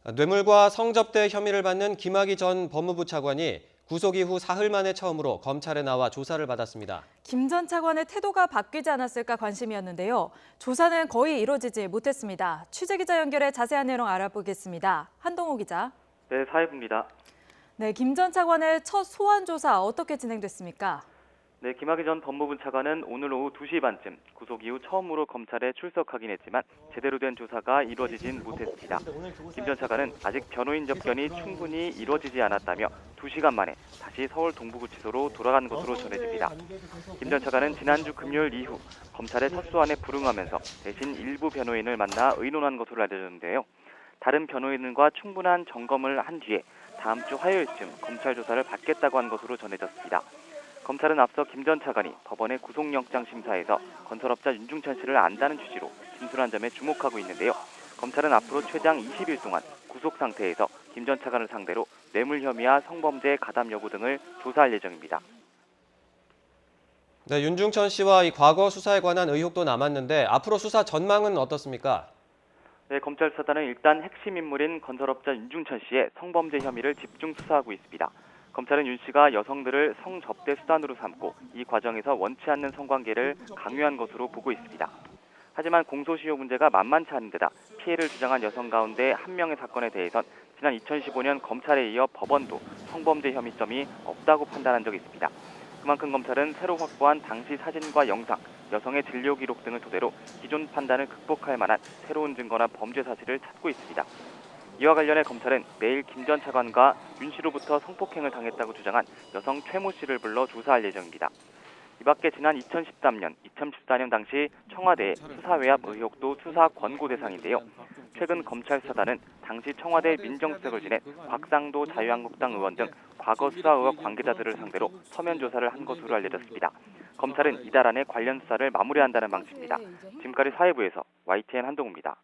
뇌물과 성접대 혐의를 받는 김학의 전 법무부 차관이 구속 이후 사흘 만에 처음으로 검찰에 나와 조사를 받았습니다. 김 전 차관의 태도가 바뀌지 않았을까 관심이었는데요. 조사는 거의 이루어지지 못했습니다. 취재기자 연결해 자세한 내용 알아보겠습니다. 한동호 기자. 네, 사회부입니다. 네, 김 전 차관의 첫 소환 조사 어떻게 진행됐습니까? 네, 김학의 전 법무부 차관은 오늘 오후 2시 반쯤 구속 이후 처음으로 검찰에 출석하긴 했지만 제대로 된 조사가 이루어지진 못했습니다. 김 전 차관은 아직 변호인 접견이 충분히 이루어지지 않았다며 2시간 만에 다시 서울 동부구치소로 돌아간 것으로 전해집니다. 김 전 차관은 지난주 금요일 이후 검찰의 첫 소환에 불응하면서 대신 일부 변호인을 만나 의논한 것으로 알려졌는데요. 다른 변호인과 충분한 점검을 한 뒤에 다음 주 화요일쯤 검찰 조사를 받겠다고 한 것으로 전해졌습니다. 검찰은 앞서 김 전 차관이 법원의 구속영장 심사에서 건설업자 윤중천 씨를 안다는 취지로 진술한 점에 주목하고 있는데요. 검찰은 앞으로 최장 20일 동안 구속 상태에서 김 전 차관을 상대로 뇌물 혐의와 성범죄 가담 여부 등을 조사할 예정입니다. 네, 윤중천 씨와 이 과거 수사에 관한 의혹도 남았는데 앞으로 수사 전망은 어떻습니까? 네, 검찰 수사단은 일단 핵심 인물인 건설업자 윤중천 씨의 성범죄 혐의를 집중 수사하고 있습니다. 검찰은 윤 씨가 여성들을 성접대 수단으로 삼고 이 과정에서 원치 않는 성관계를 강요한 것으로 보고 있습니다. 하지만 공소시효 문제가 만만치 않은 데다 피해를 주장한 여성 가운데 한 명의 사건에 대해선 지난 2015년 검찰에 이어 법원도 성범죄 혐의점이 없다고 판단한 적이 있습니다. 그만큼 검찰은 새로 확보한 당시 사진과 영상, 여성의 진료 기록 등을 토대로 기존 판단을 극복할 만한 새로운 증거나 범죄 사실을 찾고 있습니다. 이와 관련해 검찰은 내일 김 전 차관과 윤 씨로부터 성폭행을 당했다고 주장한 여성 최모 씨를 불러 조사할 예정입니다. 이 밖에 지난 2013년, 2014년 당시 청와대의 수사 외압 의혹도 수사 권고 대상인데요. 최근 검찰 수사단은 당시 청와대 민정수석을 지낸 곽상도 자유한국당 의원 등 과거 수사 의혹 관계자들을 상대로 서면 조사를 한 것으로 알려졌습니다. 검찰은 이달 안에 관련 수사를 마무리한다는 방침입니다. 지금까지 사회부에서 YTN 한동우입니다.